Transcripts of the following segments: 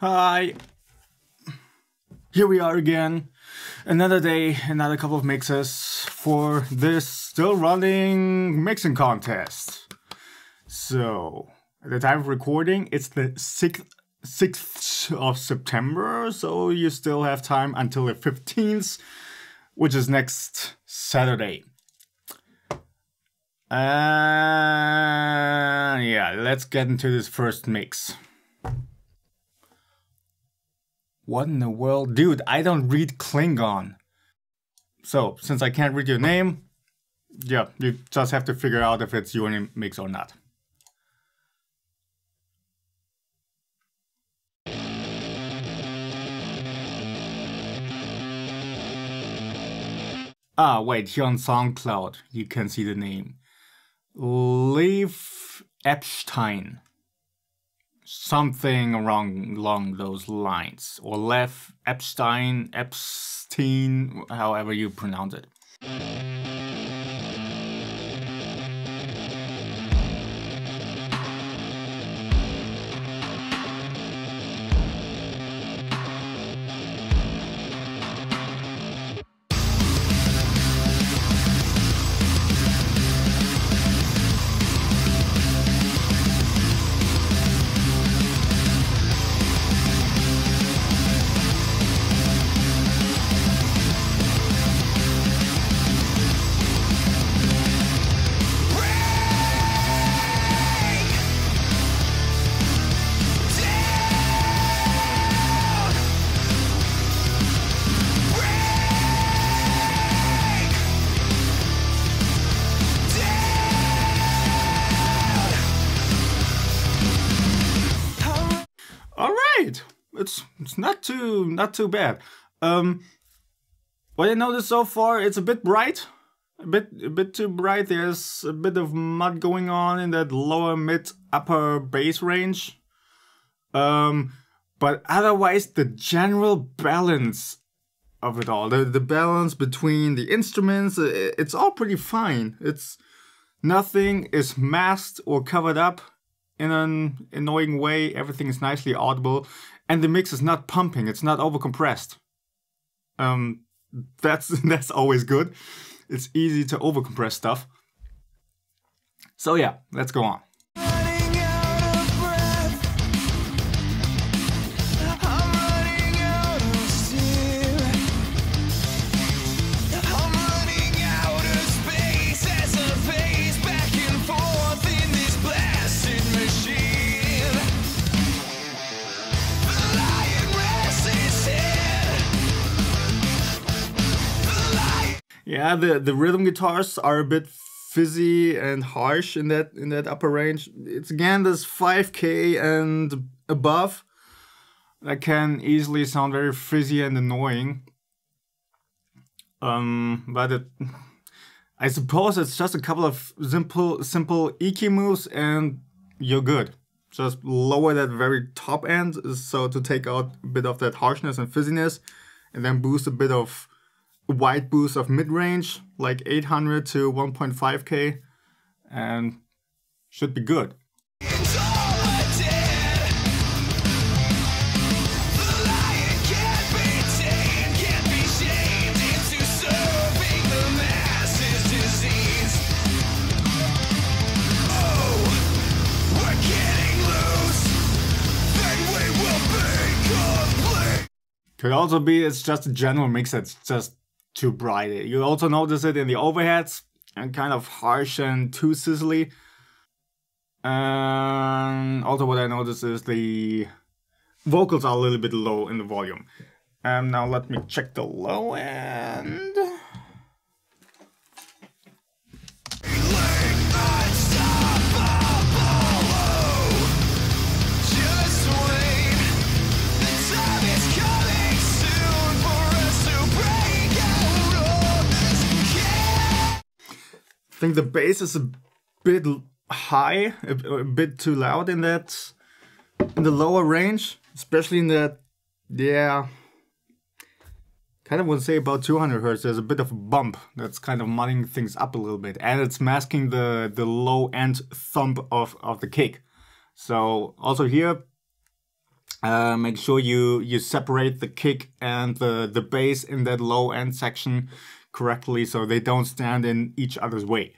Hi! Here we are again. Another day, another couple of mixes for this still running mixing contest. So, at the time of recording, it's the 6th of September, so you still have time until the 15th, which is next Saturday. Yeah, let's get into this first mix. What in the world? Dude, I don't read Klingon. So, since I can't read your name, yeah, you just have to figure out if it's your mix or not. Ah, wait, here on SoundCloud, you can see the name. Lev Ephstein. Something along those lines. Or Lev Ephstein, however you pronounce it. It's not too bad. What I noticed so far, it's a bit bright, a bit too bright. There's a bit of mud going on in that lower mid upper bass range. But otherwise, the general balance of it all, the balance between the instruments, it's all pretty fine. Nothing is masked or covered up in an annoying way. Everything is nicely audible. And the mix is not pumping, it's not overcompressed. That's always good. It's easy to overcompress stuff. So yeah, let's go on. Yeah, the rhythm guitars are a bit fizzy and harsh in that upper range. It's again this 5K and above that can easily sound very fizzy and annoying. But I suppose it's just a couple of simple EQ moves and you're good. Just lower that very top end, so to take out a bit of that harshness and fizziness, and then boost a bit of wide boost of mid-range, like 800 to 1.5K, and should be good. Could also be it's just a general mix that's just too bright. You also notice it in the overheads, and kind of harsh and too sizzly. And also what I noticed is the vocals are a little bit low in the volume. And now let me check the low end. I think the bass is a bit high, a bit too loud in the lower range, especially in that, yeah, kind of would say about 200 Hz. There's a bit of a bump that's kind of mudding things up a little bit, and it's masking the low end thump of the kick. So also here, Make sure you separate the kick and the bass in that low end section correctly so they don't stand in each other's way.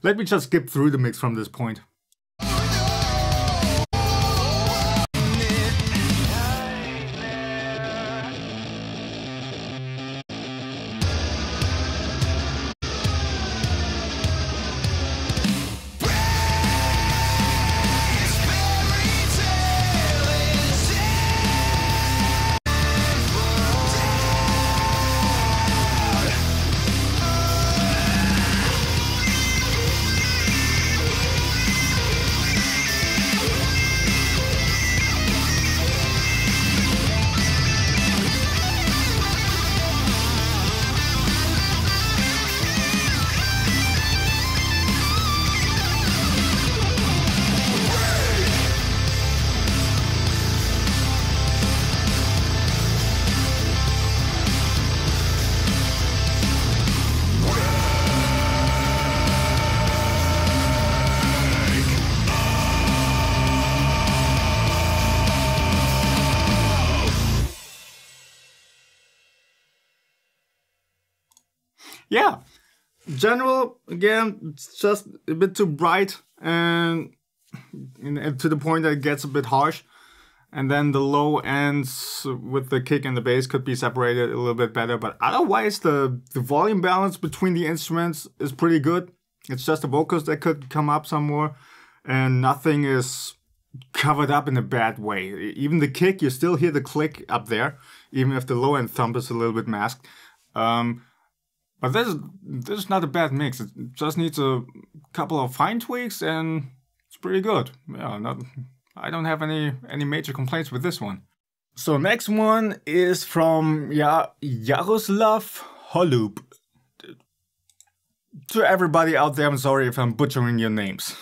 Let me just skip through the mix from this point. Yeah, general, again, it's just a bit too bright and to the point that it gets a bit harsh. And then the low ends with the kick and the bass could be separated a little bit better. But otherwise, the volume balance between the instruments is pretty good. It's just the vocals that could come up some more. And nothing is covered up in a bad way. Even the kick, you still hear the click up there, even if the low end thump is a little bit masked. But this is not a bad mix. It just needs a couple of fine tweaks and it's pretty good. Yeah, I don't have any major complaints with this one. So next one is from Jaroslav Holub. To everybody out there, I'm sorry if I'm butchering your names.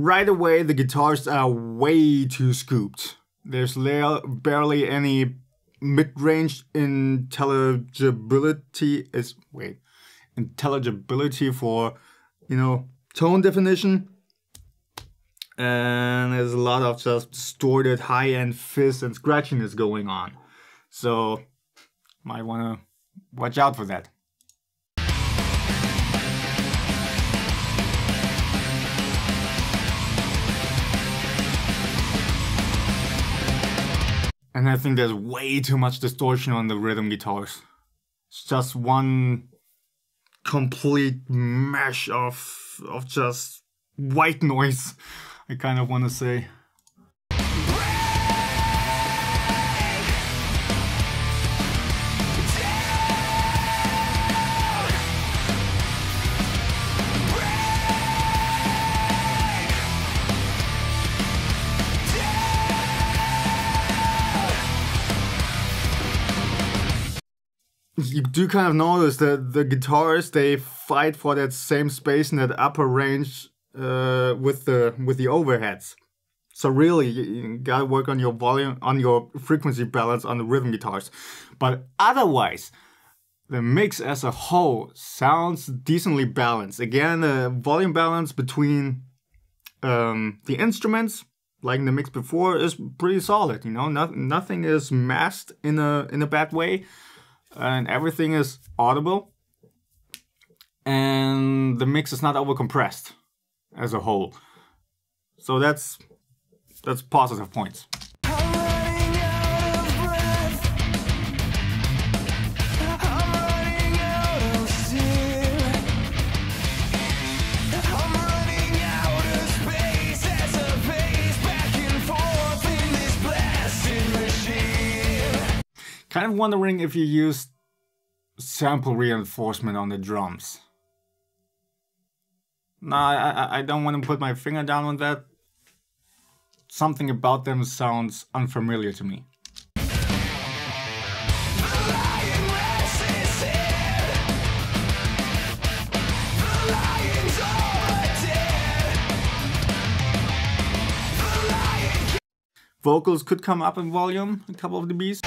Right away, the guitars are way too scooped. There's barely any mid-range intelligibility for, tone definition. And there's a lot of just distorted high-end fizz and scratchiness going on. So, might want to watch out for that. And I think there's way too much distortion on the rhythm guitars. It's just one complete mesh of just white noise, I kind of want to say. You do kind of notice that the guitars, they fight for that same space in that upper range with the overheads. So really, you gotta work on your volume, on your frequency balance on the rhythm guitars. But otherwise, the mix as a whole sounds decently balanced. Again, the volume balance between the instruments like in the mix before, is pretty solid. You know, nothing is masked in a bad way, and everything is audible. And the mix is not overcompressed as a whole. So that's positive points. Kind of wondering if you used sample reinforcement on the drums. Nah, I don't want to put my finger down on that. Something about them sounds unfamiliar to me. Vocals could come up in volume, a couple of dBs.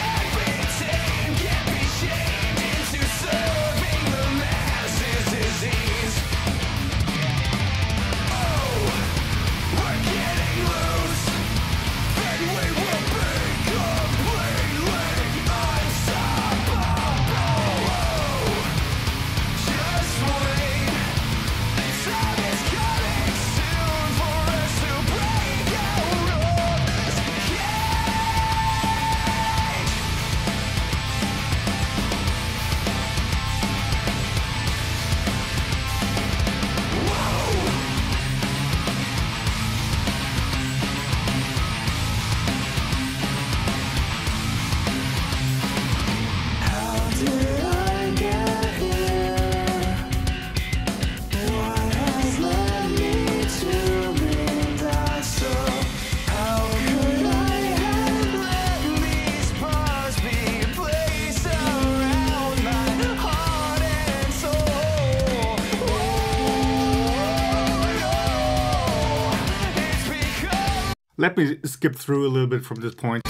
Let me skip through a little bit from this point.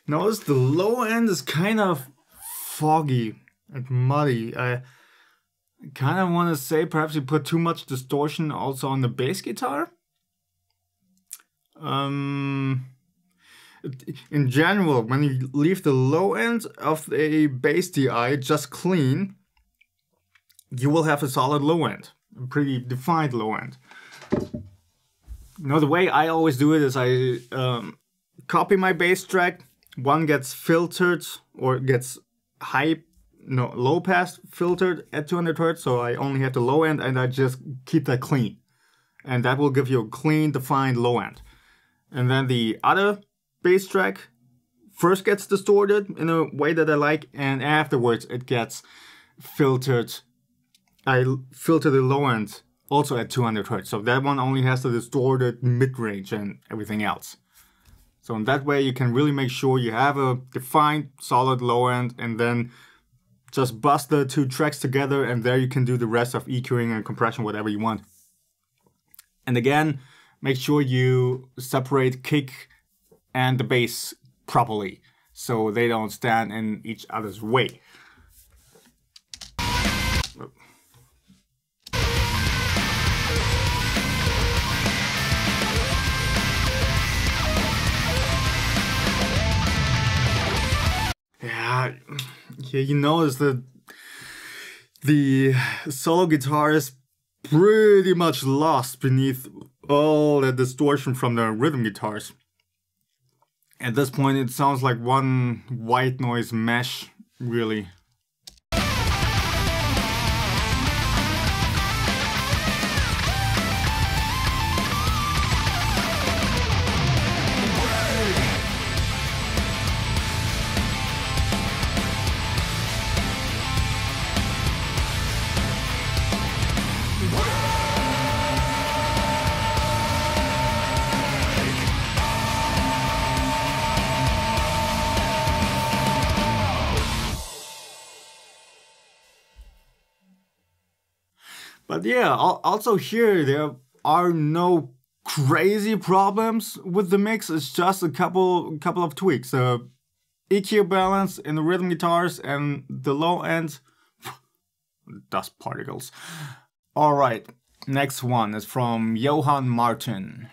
Notice the low end is kind of foggy and muddy. I kind of want to say perhaps you put too much distortion also on the bass guitar. In general, when you leave the low end of a bass DI just clean, you will have a solid low end, a pretty defined low end. You know, the way I always do it is I copy my bass track. One gets filtered or gets low pass filtered at 200 Hz, so I only have the low end and I just keep that clean. And that will give you a clean, defined low end. And then the other bass track first gets distorted in a way that I like, and afterwards it gets filtered. I filter the low end also at 200 Hz, so that one only has the distorted mid-range and everything else. So in that way you can really make sure you have a defined solid low end, and then just bust the two tracks together, and there you can do the rest of EQing and compression, whatever you want. And again, make sure you separate kick and the bass properly so they don't stand in each other's way. Yeah, you notice that the solo guitar is pretty much lost beneath all the distortion from the rhythm guitars. At this point it sounds like one white noise mesh, really. But yeah, also here there are no crazy problems with the mix. It's just a couple of tweaks. The EQ balance in the rhythm guitars and the low end dust particles. All right, next one is from Johan Martin.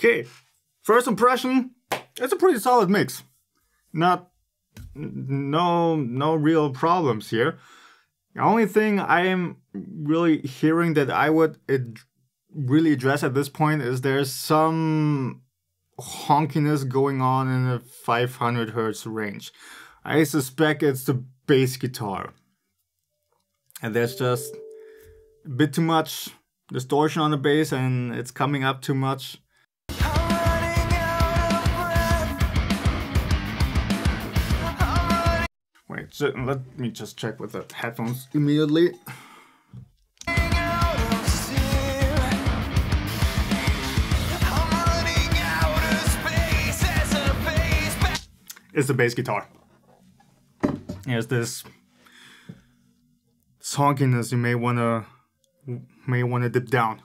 Okay, first impression, it's a pretty solid mix. No real problems here. The only thing I am really hearing that I would really address at this point is there's some honkiness going on in the 500 hertz range. I suspect it's the bass guitar. And there's just a bit too much distortion on the bass and it's coming up too much. Wait, so let me just check with the headphones immediately. It's the bass guitar. Here's this honkiness you may wanna dip down.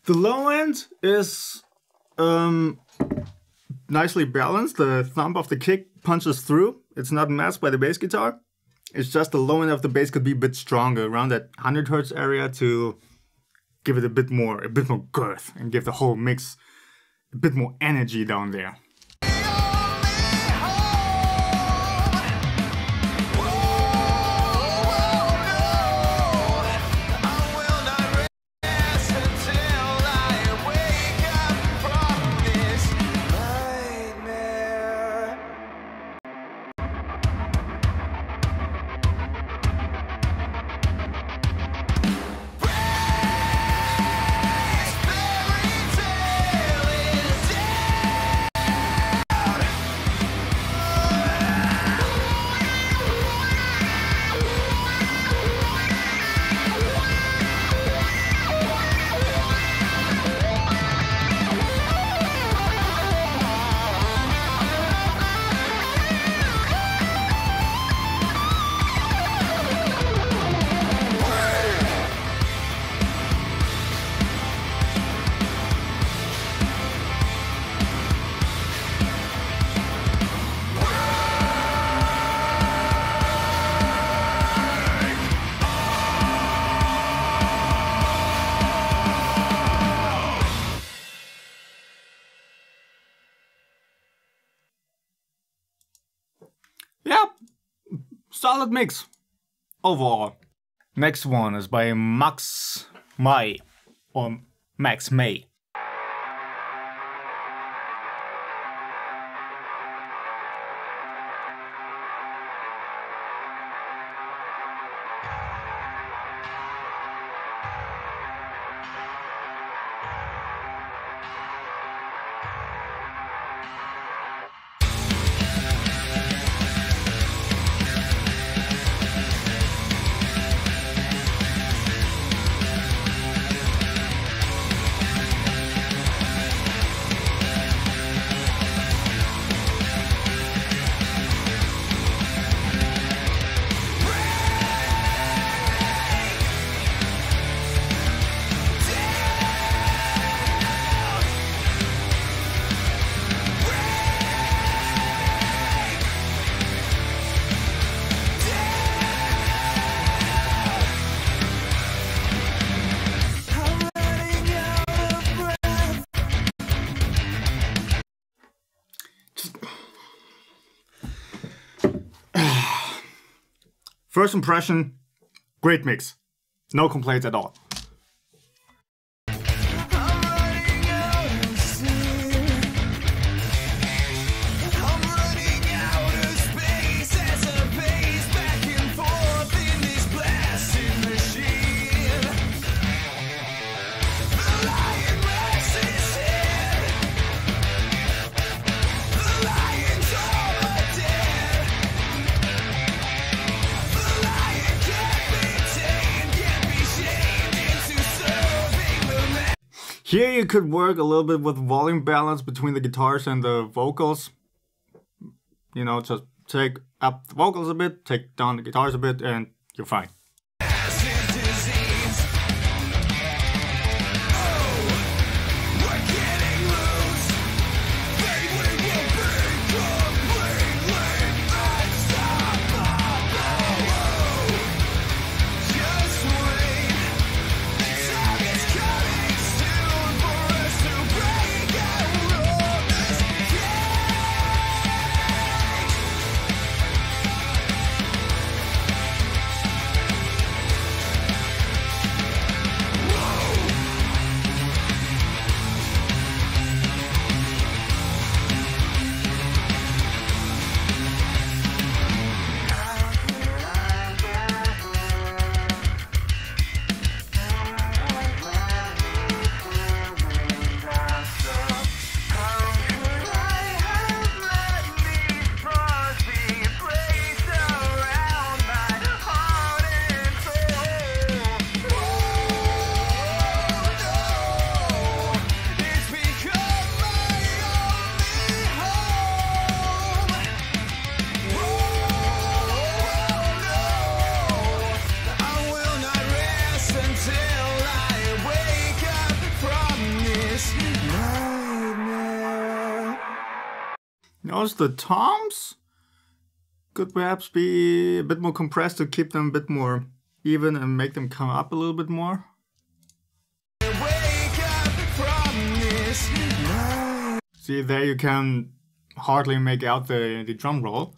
The low end is nicely balanced. The thump of the kick punches through. It's not masked by the bass guitar. It's just the low end of the bass could be a bit stronger around that 100 hertz area to give it a bit more girth and give the whole mix a bit more energy down there. yeah, solid mix overall. Next one is by Max May, or Max May. First impression, great mix. No complaints at all. Here you could work a little bit with volume balance between the guitars and the vocals. You know, just take up the vocals a bit, take down the guitars a bit, and you're fine. Notice the toms could perhaps be a bit more compressed to keep them a bit more even and make them come up a little bit more. See, there you can hardly make out the drum roll.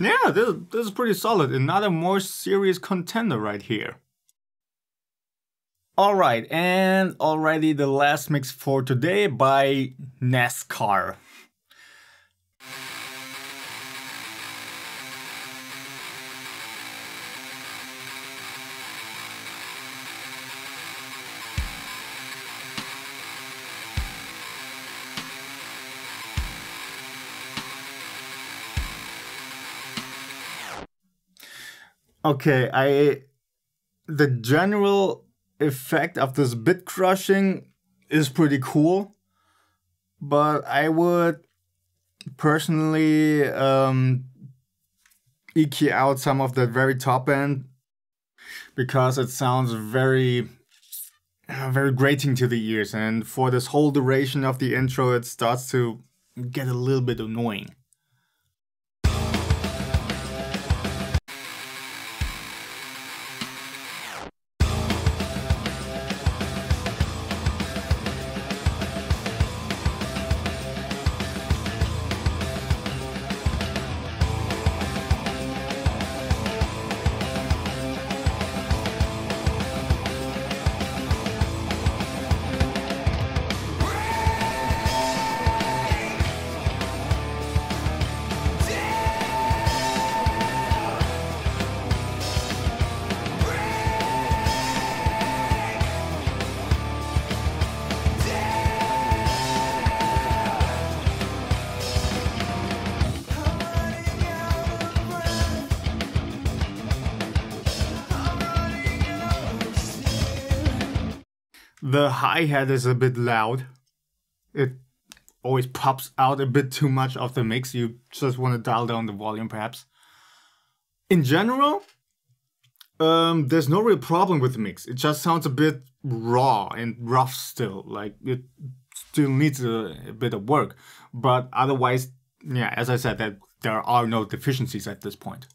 Yeah, this is pretty solid. Another more serious contender right here. Alright, and already the last mix for today by Nazkar. Okay, the general effect of this bit crushing is pretty cool, but I would personally EQ out some of that very top end because it sounds very grating to the ears, and for this whole duration of the intro it starts to get a little bit annoying. The hi-hat is a bit loud. It always pops out a bit too much of the mix. You just want to dial down the volume, perhaps. In general, there's no real problem with the mix. It just sounds a bit raw and rough still. Like, it still needs a bit of work. But otherwise, yeah, as I said, that there are no deficiencies at this point.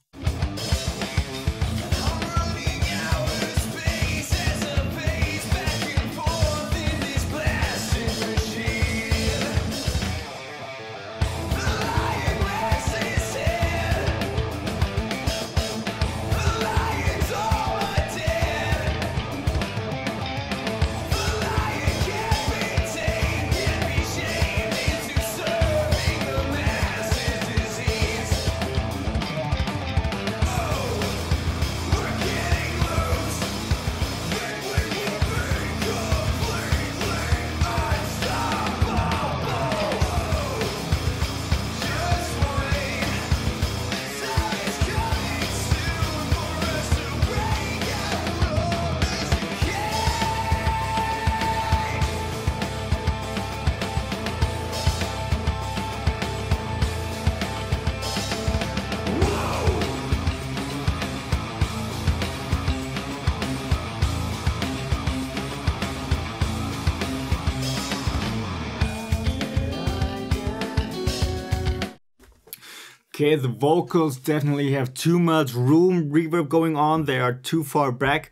Okay, the vocals definitely have too much room reverb going on. They are too far back.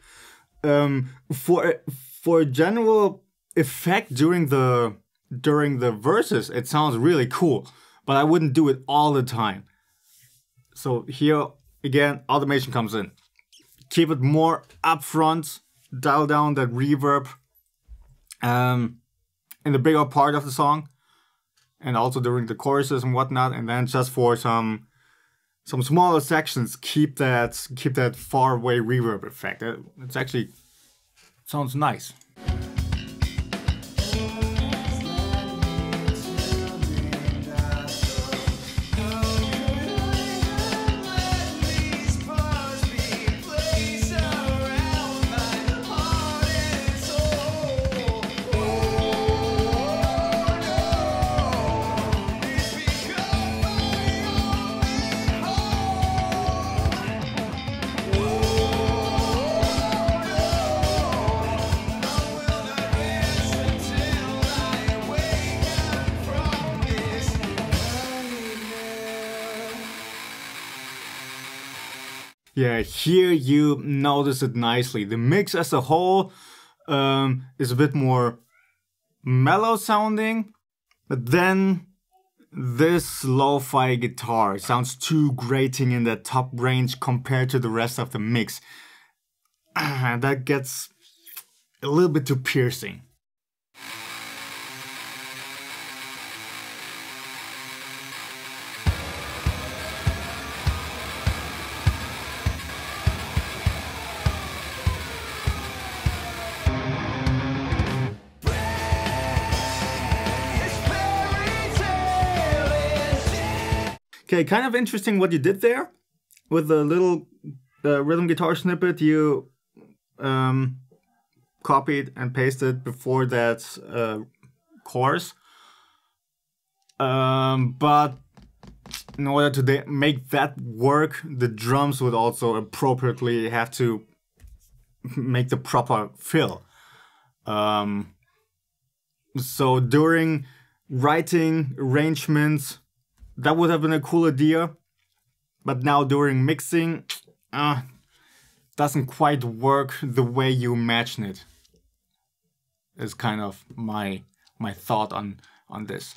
For a general effect during the verses, it sounds really cool, but I wouldn't do it all the time. So here again, automation comes in. Keep it more upfront, dial down that reverb in the bigger part of the song, and also during the choruses and whatnot, and then just for some smaller sections, keep that far away reverb effect. It's actually sounds nice. Yeah, here you notice it nicely. The mix as a whole is a bit more mellow sounding, but then this lo-fi guitar sounds too grating in the top range compared to the rest of the mix. That gets a little bit too piercing. Okay, kind of interesting what you did there. With the little rhythm guitar snippet you copied and pasted before that chorus. But in order to make that work, the drums would also appropriately have to make the proper fill. So during writing arrangements, that would have been a cool idea, but now during mixing, doesn't quite work the way you imagine it. Is kind of my thought on this.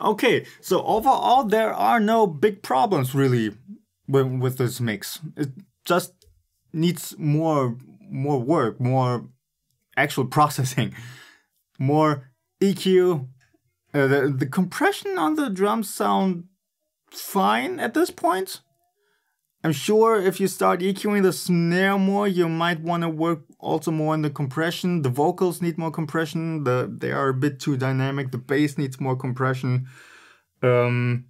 Okay, so overall there are no big problems really with this mix. It just needs more work, more actual processing, more EQ. The compression on the drums sound fine at this point. I'm sure if you start EQing the snare more, you might want to work also more on the compression. The vocals need more compression. They are a bit too dynamic. The bass needs more compression. But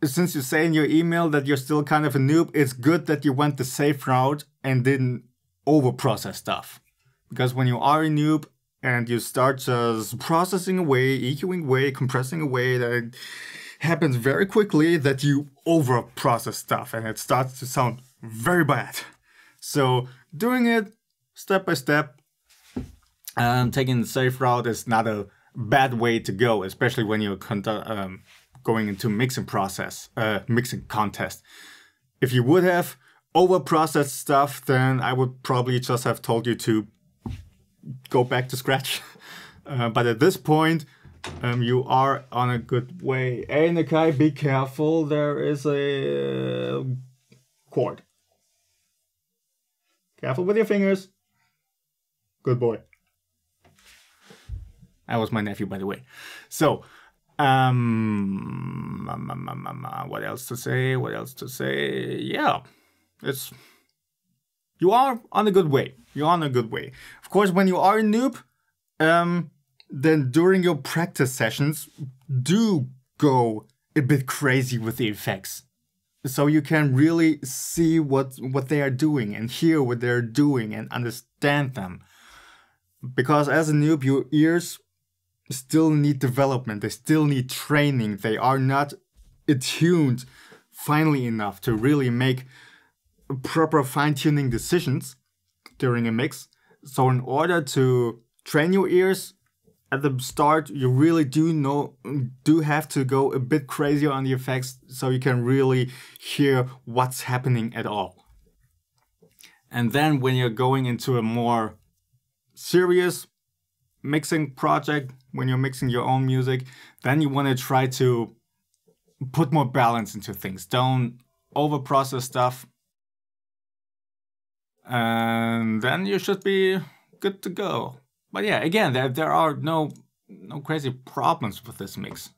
since you say in your email that you're still kind of a noob, it's good that you went the safe route and didn't over-process stuff. Because when you are a noob and you start just processing away, EQing away, compressing away, that happens very quickly that you over-process stuff and it starts to sound very bad. So doing it step by step and taking the safe route is not a bad way to go, especially when you're going into mixing contest. If you would have over-processed stuff, then I would probably just have told you to go back to scratch. But at this point, you are on a good way. Hey, Nakai, be careful. There is a cord. Careful with your fingers. Good boy. That was my nephew, by the way. So, what else to say? What else to say? Yeah, you are on a good way. You're on a good way. Of course, when you are a noob, then during your practice sessions, do go a bit crazy with the effects. So you can really see what they are doing and hear what they're doing and understand them. Because as a noob, your ears still need development. They still need training. They are not attuned finely enough to really make proper fine-tuning decisions during a mix. So in order to train your ears at the start, you really do have to go a bit crazier on the effects so you can really hear what's happening at all. And then when you're going into a more serious mixing project, when you're mixing your own music, then you want to try to put more balance into things. Don't over-process stuff. And then you should be good to go. But yeah, again, there are no crazy problems with this mix.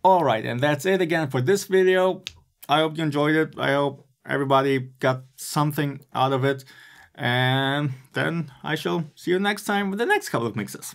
Alright, and that's it again for this video. I hope you enjoyed it. I hope everybody got something out of it. And then I shall see you next time with the next couple of mixes.